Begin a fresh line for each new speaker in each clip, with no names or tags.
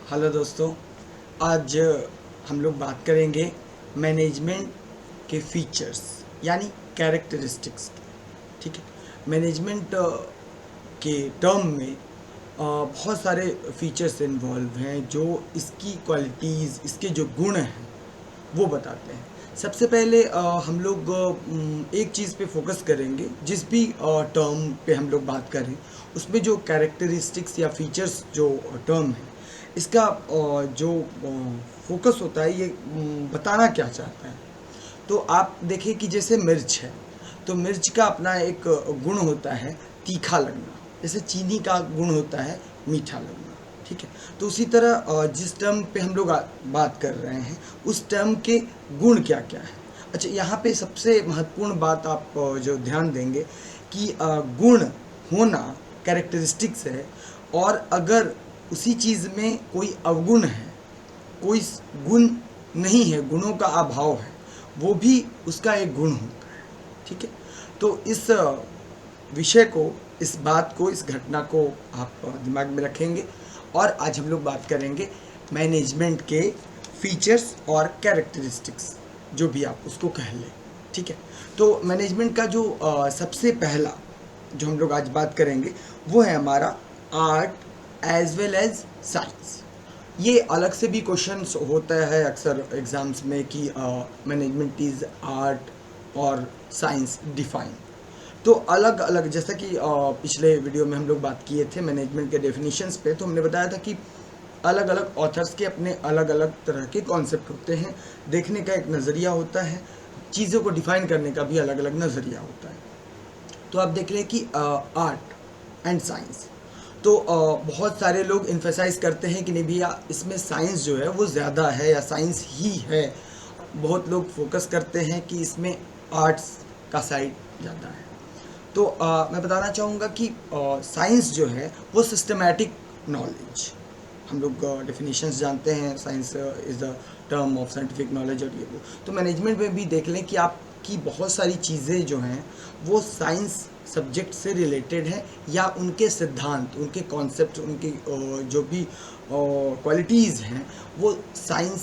Hello दोस्तों, आज हम लोग बात करेंगे मैनेजमेंट के फीचर्स यानी कैरेक्टरिस्टिक्स की। ठीक है। मैनेजमेंट के टर्म में बहुत सारे फीचर्स इन्वॉल्व हैं जो इसकी क्वालिटीज़, इसके जो गुण हैं वो बताते हैं। सबसे पहले हम लोग एक चीज़ पे फोकस करेंगे। जिस भी टर्म पे हम लोग बात करें उसमें जो कैरेक्टरिस्टिक्स या फीचर्स जो टर्म है, इसका जो फोकस होता है ये बताना क्या चाहता है। तो आप देखिए कि जैसे मिर्च है, तो मिर्च का अपना एक गुण होता है तीखा लगना, जैसे चीनी का गुण होता है मीठा लगना। ठीक है। तो उसी तरह जिस टर्म पे हम लोग बात कर रहे हैं उस टर्म के गुण क्या क्या है। अच्छा, यहाँ पे सबसे महत्वपूर्ण बात आप जो ध्यान देंगे कि गुण होना कैरेक्टरिस्टिक्स है, और अगर उसी चीज़ में कोई अवगुण है, कोई गुण नहीं है, गुणों का अभाव है, वो भी उसका एक गुण होता है। ठीक है। तो इस विषय को, इस बात को, इस घटना को आप दिमाग में रखेंगे। और आज हम लोग बात करेंगे मैनेजमेंट के फीचर्स और कैरेक्टरिस्टिक्स, जो भी आप उसको कह लें। ठीक है। तो मैनेजमेंट का जो सबसे पहला जो हम लोग आज बात करेंगे वो है हमारा art as well as science. ये अलग से भी क्वेश्चंस होता है अक्सर एग्जाम्स में कि मैनेजमेंट इज़ आर्ट और साइंस डिफाइन। तो अलग अलग, जैसा कि पिछले वीडियो में हम लोग बात किए थे मैनेजमेंट के डेफिनेशंस पे, तो हमने बताया था कि अलग अलग ऑथर्स के अपने अलग अलग तरह के कॉन्सेप्ट होते हैं, देखने का एक नज़रिया होता है, चीज़ों को डिफाइन करने का भी अलग अलग नज़रिया होता है। तो आप देख लें कि आर्ट एंड साइंस, तो बहुत सारे लोग इन्फेसाइज करते हैं कि नहीं भैया इसमें साइंस जो है वो ज़्यादा है या साइंस ही है। बहुत लोग फोकस करते हैं कि इसमें आर्ट्स का साइड ज़्यादा है। तो मैं बताना चाहूँगा कि साइंस जो है वो सिस्टमैटिक नॉलेज, हम लोग डेफिनेशंस जानते हैं, science is the term of scientific knowledge और ये वो। तो मैनेजमेंट में भी देख लें कि आपकी बहुत सारी चीज़ें जो हैं वो साइंस सब्जेक्ट से रिलेटेड है, या उनके सिद्धांत, उनके कॉन्सेप्ट, उनकी जो भी क्वालिटीज़ हैं वो साइंस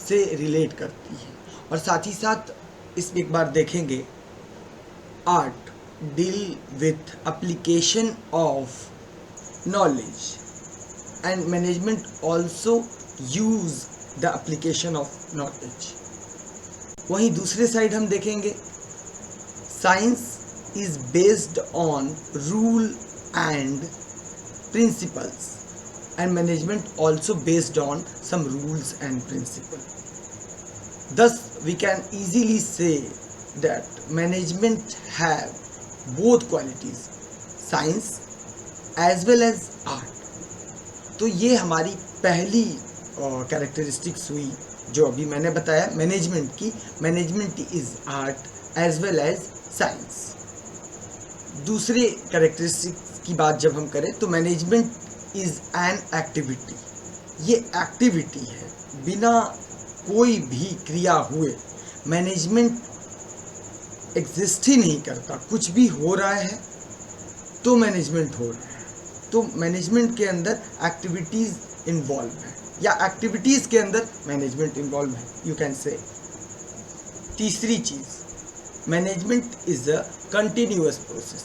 से रिलेट करती हैं। और साथ ही साथ इस एक बार देखेंगे, art deal with application of knowledge and management also use the application of knowledge। वहीं दूसरे साइड हम देखेंगे, science is based on rule and principles and management also based on some rules and principles। Thus we can easily say that management have both qualities, science as well as art। तो ये हमारी पहली characteristics हुई जो अभी मैंने बताया management की। Management is art as well as science. दूसरे कैरेक्टरिस्टिक्स की बात जब हम करें तो मैनेजमेंट इज़ एन एक्टिविटी। ये एक्टिविटी है, बिना कोई भी क्रिया हुए मैनेजमेंट एग्जिस्ट ही नहीं करता। कुछ भी हो रहा है तो मैनेजमेंट हो रहा है। तो मैनेजमेंट के अंदर एक्टिविटीज़ इन्वॉल्व है, या एक्टिविटीज़ के अंदर मैनेजमेंट इन्वॉल्व है, यू कैन से। तीसरी चीज़, management is a continuous process.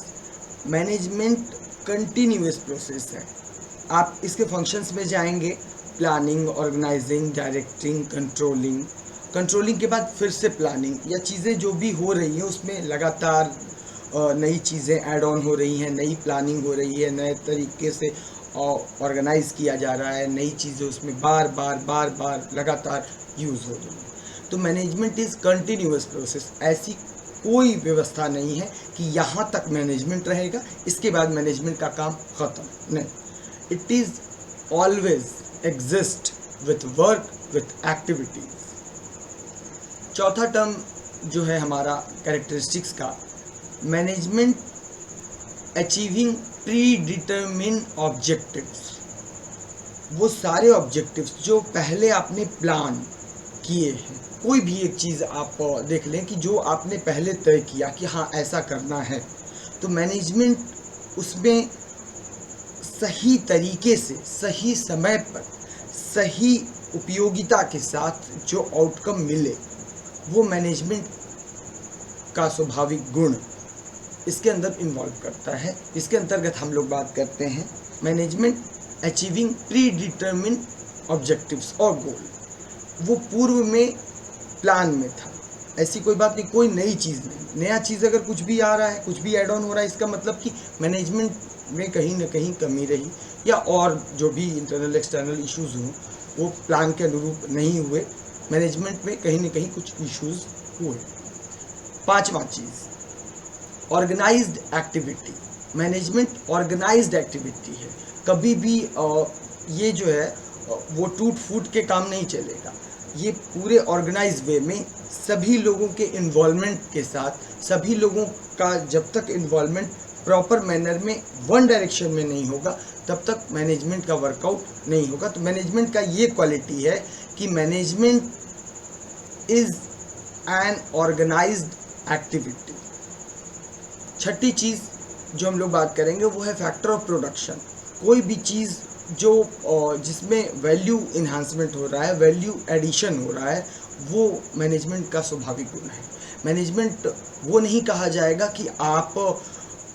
Management continuous process है। आप इसके फंक्शंस में जाएंगे, planning, organising, directing, controlling. Controlling के बाद फिर से प्लानिंग, या चीज़ें जो भी हो रही हैं उसमें लगातार नई चीज़ें ऐड ऑन हो रही हैं, नई प्लानिंग हो रही है, नए तरीके से ऑर्गेनाइज किया जा रहा है, नई चीज़ें उसमें बार बार लगातार यूज़ हो रही हैं। तो मैनेजमेंट इज़ कंटिन्यूअस प्रोसेस। ऐसी कोई व्यवस्था नहीं है कि यहाँ तक मैनेजमेंट रहेगा, इसके बाद मैनेजमेंट का काम ख़त्म, नहीं। It is always exist with work, with activities. चौथा टर्म जो है हमारा कैरेक्टरिस्टिक्स का, management achieving pre determine objectives. वो सारे ऑब्जेक्टिव्स जो पहले आपने प्लान किए हैं, कोई भी एक चीज़ आप देख लें कि जो आपने पहले तय किया कि हाँ ऐसा करना है, तो मैनेजमेंट उसमें सही तरीके से, सही समय पर, सही उपयोगिता के साथ जो आउटकम मिले वो मैनेजमेंट का स्वाभाविक गुण इसके अंदर इन्वॉल्व करता है। इसके अंतर्गत हम लोग बात करते हैं management achieving pre determine objectives और गोल। वो पूर्व में प्लान में था, ऐसी कोई बात नहीं, कोई नई चीज़ नहीं। नया चीज़ अगर कुछ भी आ रहा है, कुछ भी ऐड ऑन हो रहा है, इसका मतलब कि मैनेजमेंट में कहीं ना कहीं कमी रही, या और जो भी इंटरनल एक्सटर्नल इश्यूज हों वो प्लान के अनुरूप नहीं हुए, मैनेजमेंट में कहीं ना कहीं कुछ इश्यूज हुए। पांचवा चीज़ organised activity. Management organised activity है, कभी भी ये जो है वो टूट फूट के काम नहीं चलेगा। ये पूरे ऑर्गेनाइज वे में सभी लोगों के इन्वॉल्वमेंट के साथ, सभी लोगों का जब तक इन्वॉल्वमेंट प्रॉपर मैनर में वन डायरेक्शन में नहीं होगा तब तक मैनेजमेंट का वर्कआउट नहीं होगा। तो मैनेजमेंट का ये क्वालिटी है कि management is an organised activity. छठी चीज़ जो हम लोग बात करेंगे वो है फैक्टर ऑफ प्रोडक्शन। कोई भी चीज़ जो जिसमें वैल्यू इन्हांसमेंट हो रहा है, वैल्यू एडिशन हो रहा है, वो मैनेजमेंट का स्वाभाविक गुण है। मैनेजमेंट वो नहीं कहा जाएगा कि आप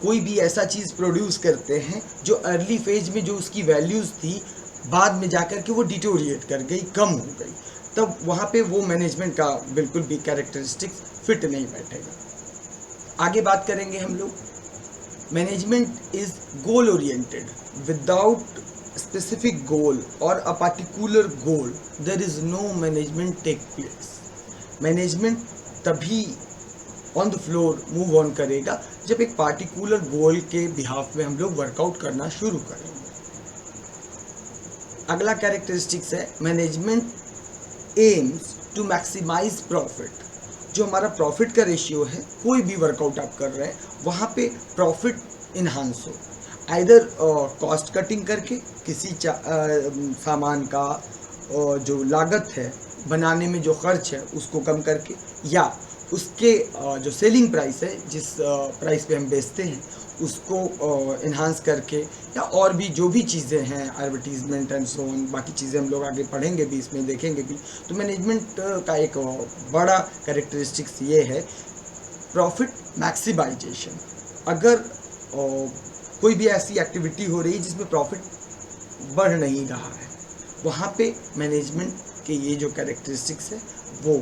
कोई भी ऐसा चीज़ प्रोड्यूस करते हैं जो अर्ली फेज में जो उसकी वैल्यूज़ थी बाद में जाकर के वो डिटोरिएट कर गई, कम हो गई, तब वहाँ पे वो मैनेजमेंट का बिल्कुल भी कैरेक्टरिस्टिक्स फिट नहीं बैठेगा। आगे बात करेंगे हम लोग management is goal oriented. Without specific goal or a particular goal there is no management take place. Management तभी on the floor move on करेगा जब एक पार्टिकुलर गोल के बिहाफ में हम लोग वर्कआउट करना शुरू करेंगे। अगला कैरेक्टरिस्टिक्स है management aims to maximise profit. जो हमारा प्रॉफिट का रेशियो है, कोई भी वर्कआउट आप कर रहे हैं वहाँ पे प्रॉफिट इन्हांस हो, आइदर कॉस्ट कटिंग करके किसी सामान का जो लागत है बनाने में जो खर्च है उसको कम करके, या उसके जो सेलिंग प्राइस है जिस प्राइस पे हम बेचते हैं उसको इन्हांस करके, या और भी जो भी चीज़ें हैं एडवर्टीजमेंट एंड सो ऑन, बाकी चीज़ें हम लोग आगे पढ़ेंगे भी, इसमें देखेंगे भी। तो मैनेजमेंट का एक बड़ा कैरेक्टरिस्टिक्स ये है प्रॉफिट मैक्सिमाइजेशन। अगर कोई भी ऐसी एक्टिविटी हो रही है जिसमें प्रॉफिट बढ़ नहीं रहा है, वहाँ पे मैनेजमेंट के ये जो कैरेक्टरिस्टिक्स है वो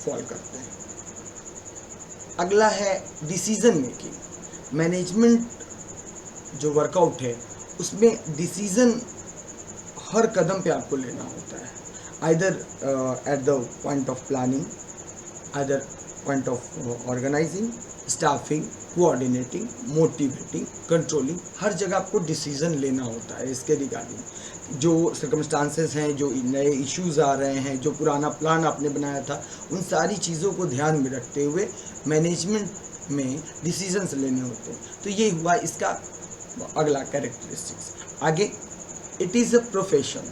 फॉल करते हैं। अगला है डिसीजन मेकिंग। मैनेजमेंट जो वर्कआउट है उसमें डिसीजन हर कदम पे आपको लेना होता है, either at the point of planning, either point of organising, staffing, coordinating, motivating, controlling, हर जगह आपको डिसीजन लेना होता है इसके रिगार्डिंग। जो सर्कमस्टांसेस हैं, जो नए इश्यूज आ रहे हैं, जो पुराना प्लान आपने बनाया था, उन सारी चीज़ों को ध्यान में रखते हुए मैनेजमेंट में डिसीजंस लेने होते हैं। तो ये हुआ इसका अगला कैरेक्टरिस्टिक्स। आगे it is a profession.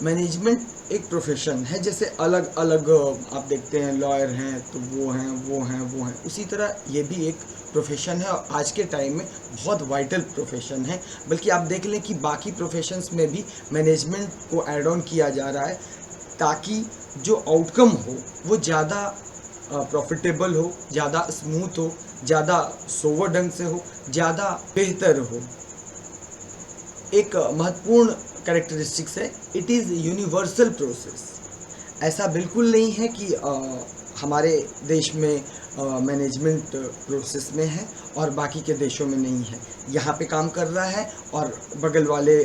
Management एक प्रोफेशन है, जैसे अलग अलग आप देखते हैं लॉयर हैं तो वो हैं वो हैं वो हैं, उसी तरह ये भी एक प्रोफेशन है और आज के टाइम में बहुत वाइटल प्रोफेशन है। बल्कि आप देख लें कि बाकी प्रोफेशंस में भी मैनेजमेंट को ऐड ऑन किया जा रहा है ताकि जो आउटकम हो वो ज़्यादा प्रॉफिटेबल हो, ज़्यादा स्मूथ हो, ज़्यादा सोवर ढंग से हो, ज़्यादा बेहतर हो। एक महत्वपूर्ण कैरेक्टरिस्टिक्स है इट इज़ यूनिवर्सल प्रोसेस। ऐसा बिल्कुल नहीं है कि हमारे देश में मैनेजमेंट प्रोसेस में है और बाकी के देशों में नहीं है, यहाँ पे काम कर रहा है और बगल वाले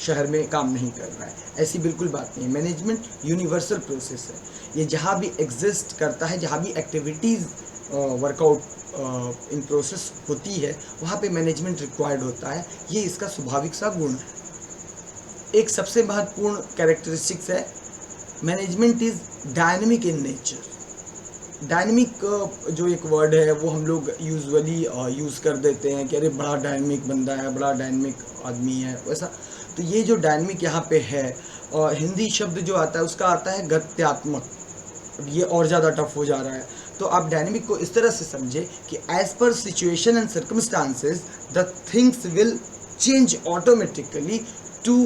शहर में काम नहीं कर रहा है, ऐसी बिल्कुल बात नहीं है। मैनेजमेंट यूनिवर्सल प्रोसेस है, ये जहाँ भी एग्जिस्ट करता है, जहाँ भी एक्टिविटीज़ वर्कआउट इन प्रोसेस होती है वहाँ पे मैनेजमेंट रिक्वायर्ड होता है, ये इसका स्वाभाविक सा गुण है। एक सबसे महत्वपूर्ण कैरेक्टरिस्टिक्स है management is dynamic in nature. Dynamic जो एक वर्ड है वो हम लोग यूजुअली यूज़ कर देते हैं कि अरे बड़ा डायनेमिक बंदा है, बड़ा डायनेमिक आदमी है, वैसा। तो ये जो डायनेमिक यहाँ पे है हिंदी शब्द जो आता है उसका आता है गत्यात्मक। अब ये और ज़्यादा टफ हो जा रहा है, तो आप डायनेमिक को इस तरह से समझे कि as per situation and circumstances the things will change automatically to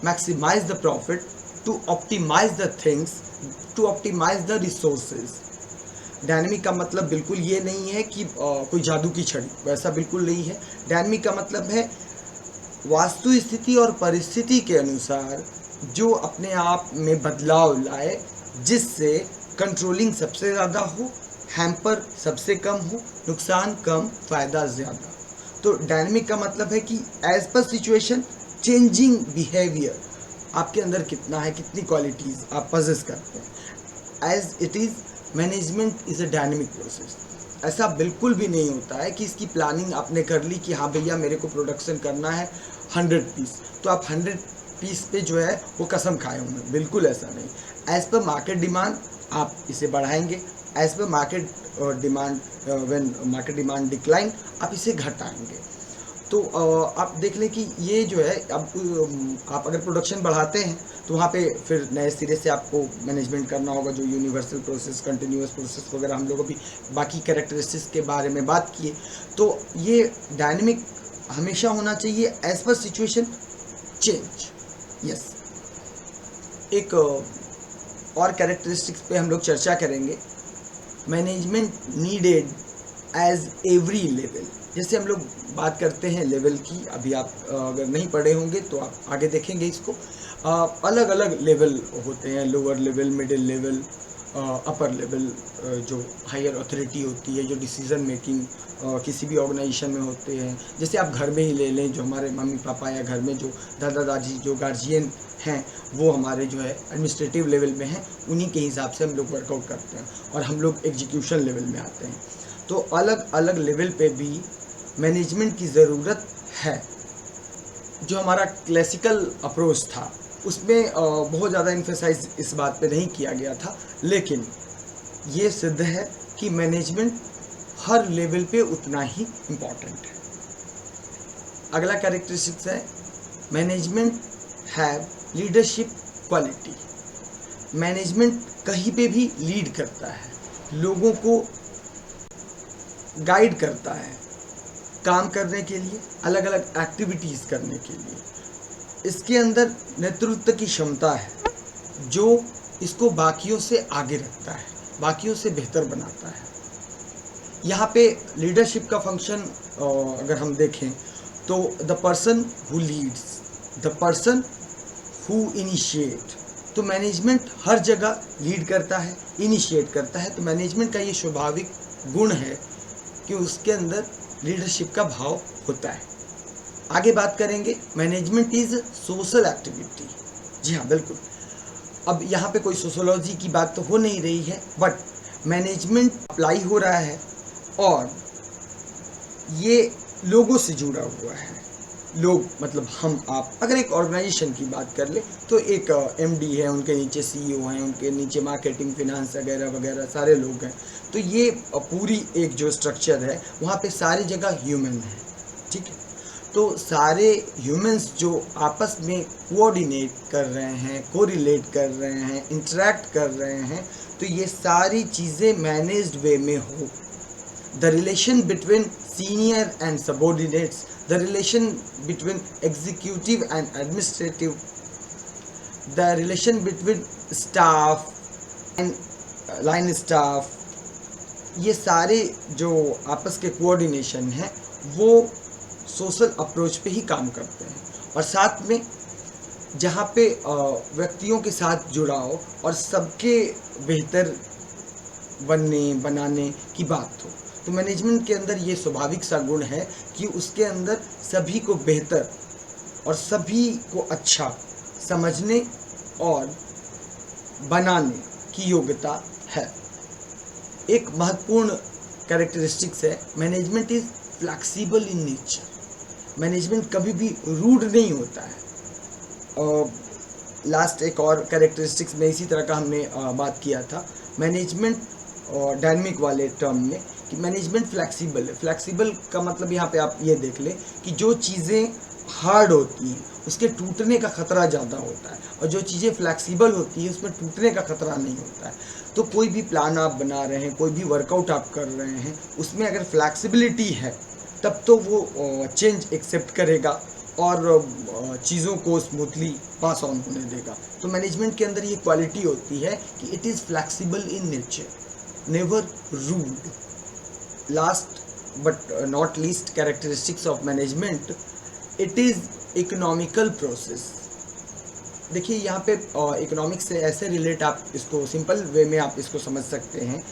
maximize the profit, to optimize the things, to optimize the resources. Dynamic का मतलब बिल्कुल ये नहीं है कि कोई जादू की छड़ी, वैसा बिल्कुल नहीं है। डायनेमिक का मतलब है वास्तु स्थिति और परिस्थिति के अनुसार जो अपने आप में बदलाव लाए, जिससे कंट्रोलिंग सबसे ज़्यादा हो, हैम्पर सबसे कम हो, नुकसान कम, फ़ायदा ज़्यादा। तो डायनेमिक का मतलब है कि as per situation changing behaviour आपके अंदर कितना है, कितनी क्वालिटीज़ आप पजेस करते हैं। As it is management is a dynamic process. ऐसा बिल्कुल भी नहीं होता है कि इसकी प्लानिंग आपने कर ली कि हाँ भैया मेरे को प्रोडक्शन करना है 100 पीस, तो आप 100 पीस पे जो है वो कसम खाए होंगे, बिल्कुल ऐसा नहीं। एज पर मार्केट डिमांड आप इसे बढ़ाएंगे, as per market demand, when market demand decline आप इसे घटाएंगे। तो आप देख लें कि ये जो है, अब आप अगर प्रोडक्शन बढ़ाते हैं तो वहाँ पे फिर नए सिरे से आपको मैनेजमेंट करना होगा, जो यूनिवर्सल प्रोसेस, कंटिन्यूअस प्रोसेस वगैरह हम लोग अभी बाकी कैरेक्टरिस्टिक्स के बारे में बात किए। तो ये डायनेमिक हमेशा होना चाहिए as per situation change. Yes, एक और कैरेक्टरिस्टिक्स पे हम लोग चर्चा करेंगे, management needed as every level. जैसे हम लोग बात करते हैं लेवल की, अभी आप अगर नहीं पढ़े होंगे तो आप आगे देखेंगे इसको। अलग अलग लेवल होते हैं, lower level, middle level, upper level, जो हायर अथॉरिटी होती है, जो डिसीजन मेकिंग किसी भी ऑर्गेनाइजेशन में होते हैं। जैसे आप घर में ही ले लें, जो हमारे मम्मी पापा या घर में जो दादा दादी जो गार्जियन हैं वो हमारे जो है एडमिनिस्ट्रेटिव लेवल में हैं, उन्हीं के हिसाब से हम लोग वर्कआउट करते हैं और हम लोग एग्जीक्यूशन लेवल में आते हैं। तो अलग अलग लेवल पे भी मैनेजमेंट की ज़रूरत है। जो हमारा क्लासिकल अप्रोच था उसमें बहुत ज़्यादा इन्फेसाइज इस बात पे नहीं किया गया था, लेकिन ये सिद्ध है कि मैनेजमेंट हर लेवल पे उतना ही इम्पॉर्टेंट है। अगला कैरेक्टरिस्टिक्स है management have leadership quality. Management कहीं पे भी लीड करता है, लोगों को गाइड करता है काम करने के लिए, अलग अलग एक्टिविटीज़ करने के लिए। इसके अंदर नेतृत्व की क्षमता है जो इसको बाकियों से आगे रखता है, बाकियों से बेहतर बनाता है। यहाँ पे लीडरशिप का फंक्शन अगर हम देखें तो the person who Leeds, the person who initiate. तो मैनेजमेंट हर जगह लीड करता है, इनिशिएट करता है। तो मैनेजमेंट का ये स्वाभाविक गुण है कि उसके अंदर लीडरशिप का भाव होता है। आगे बात करेंगे, मैनेजमेंट इज सोशल एक्टिविटी। जी हाँ, बिल्कुल। अब यहाँ पे कोई सोशोलॉजी की बात तो हो नहीं रही है, बट मैनेजमेंट अप्लाई हो रहा है और ये लोगों से जुड़ा हुआ है। लोग मतलब हम आप। अगर एक ऑर्गेनाइजेशन की बात कर ले तो एक एमडी है, उनके नीचे सीईओ हैं, उनके नीचे मार्केटिंग, फिनांस वगैरह वगैरह सारे लोग हैं। तो ये पूरी एक जो स्ट्रक्चर है वहाँ पे सारी जगह ह्यूमन है, ठीक है। तो सारे ह्यूमंस जो आपस में कोऑर्डिनेट कर रहे हैं, कोरिलेट कर रहे हैं, इंटरेक्ट कर रहे हैं, तो ये सारी चीज़ें मैनेज्ड वे में हो। The relation between senior and subordinates, the relation between executive and administrative, the relation between staff and line staff, ये सारे जो आपस के कोऑर्डिनेशन हैं वो सोशल अप्रोच पे ही काम करते हैं। और साथ में जहाँ पे व्यक्तियों के साथ जुड़ाव और सबके बेहतर बनाने की बात हो, तो मैनेजमेंट के अंदर ये स्वाभाविक सा गुण है कि उसके अंदर सभी को बेहतर और सभी को अच्छा समझने और बनाने की योग्यता है। एक महत्वपूर्ण कैरेक्टरिस्टिक्स है, management is flexible in nature. Management कभी भी रूड नहीं होता है। और लास्ट एक और कैरेक्टरिस्टिक्स में इसी तरह का हमने बात किया था मैनेजमेंट और डायनेमिक वाले टर्म में, कि मैनेजमेंट फ्लेक्सिबल है। फ्लेक्सिबल का मतलब यहाँ पे आप ये देख लें कि जो चीज़ें हार्ड होती हैं उसके टूटने का ख़तरा ज़्यादा होता है, और जो चीज़ें फ्लेक्सिबल होती है उसमें टूटने का ख़तरा नहीं होता है। तो कोई भी प्लान आप बना रहे हैं, कोई भी वर्कआउट आप कर रहे हैं, उसमें अगर फ्लेक्सिबिलिटी है तब तो वो चेंज एक्सेप्ट करेगा और चीज़ों को स्मूथली पास ऑन होने देगा। तो मैनेजमेंट के अंदर ये क्वालिटी होती है कि it is flexible in nature, never rude. Last but not least characteristics of management, it is economical process. देखिए यहाँ पे इकोनॉमिक्स से ऐसे रिलेट आप इसको सिंपल वे में आप इसको समझ सकते हैं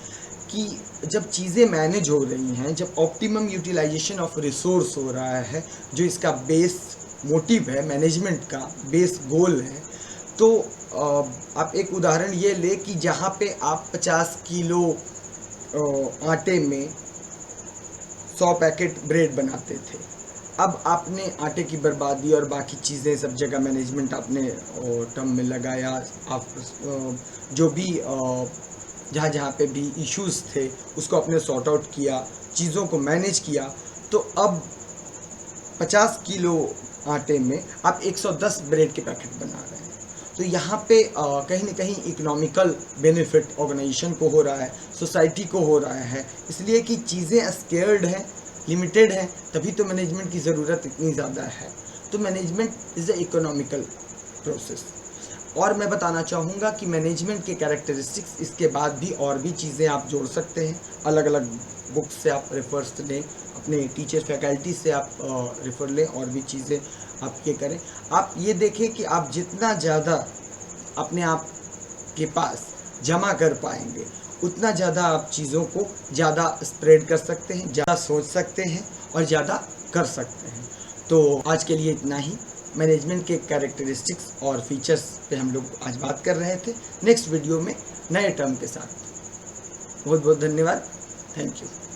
कि जब चीज़ें मैनेज हो रही हैं, जब ऑप्टिमम यूटिलाइजेशन ऑफ रिसोर्स हो रहा है, जो इसका बेस मोटिव है, मैनेजमेंट का बेस गोल है, तो आप एक उदाहरण ये ले कि जहाँ पे आप 50 किलो आटे में 100 पैकेट ब्रेड बनाते थे, अब आपने आटे की बर्बादी और बाकी चीज़ें सब जगह मैनेजमेंट आपने टर्म में लगाया। आप जो भी जहाँ जहाँ पे भी इश्यूज़ थे उसको आपने सॉर्ट आउट किया, चीज़ों को मैनेज किया, तो अब 50 किलो आटे में आप 110 ब्रेड के पैकेट बना रहे हैं। तो यहाँ पे कहीं ना कहीं इकोनॉमिकल बेनिफिट ऑर्गेनाइजेशन को हो रहा है, सोसाइटी को हो रहा है, इसलिए कि चीज़ें स्केयर्ड हैं, लिमिटेड है, तभी तो मैनेजमेंट की ज़रूरत इतनी ज़्यादा है। तो management is a economical process. और मैं बताना चाहूँगा कि मैनेजमेंट के कैरेक्टरिस्टिक्स इसके बाद भी और भी चीज़ें आप जोड़ सकते हैं, अलग अलग बुक्स से आप रेफर्स लें, अपने टीचर फैकल्टी से आप रेफ़र लें, और भी चीज़ें आप ये करें। आप ये देखें कि आप जितना ज़्यादा अपने आप के पास जमा कर पाएंगे, उतना ज़्यादा आप चीज़ों को ज़्यादा स्प्रेड कर सकते हैं, ज़्यादा सोच सकते हैं और ज़्यादा कर सकते हैं। तो आज के लिए इतना ही। मैनेजमेंट के कैरेक्टरिस्टिक्स और फीचर्स पे हम लोग आज बात कर रहे थे। नेक्स्ट वीडियो में नए टर्म के साथ। बहुत बहुत धन्यवाद। Thank you.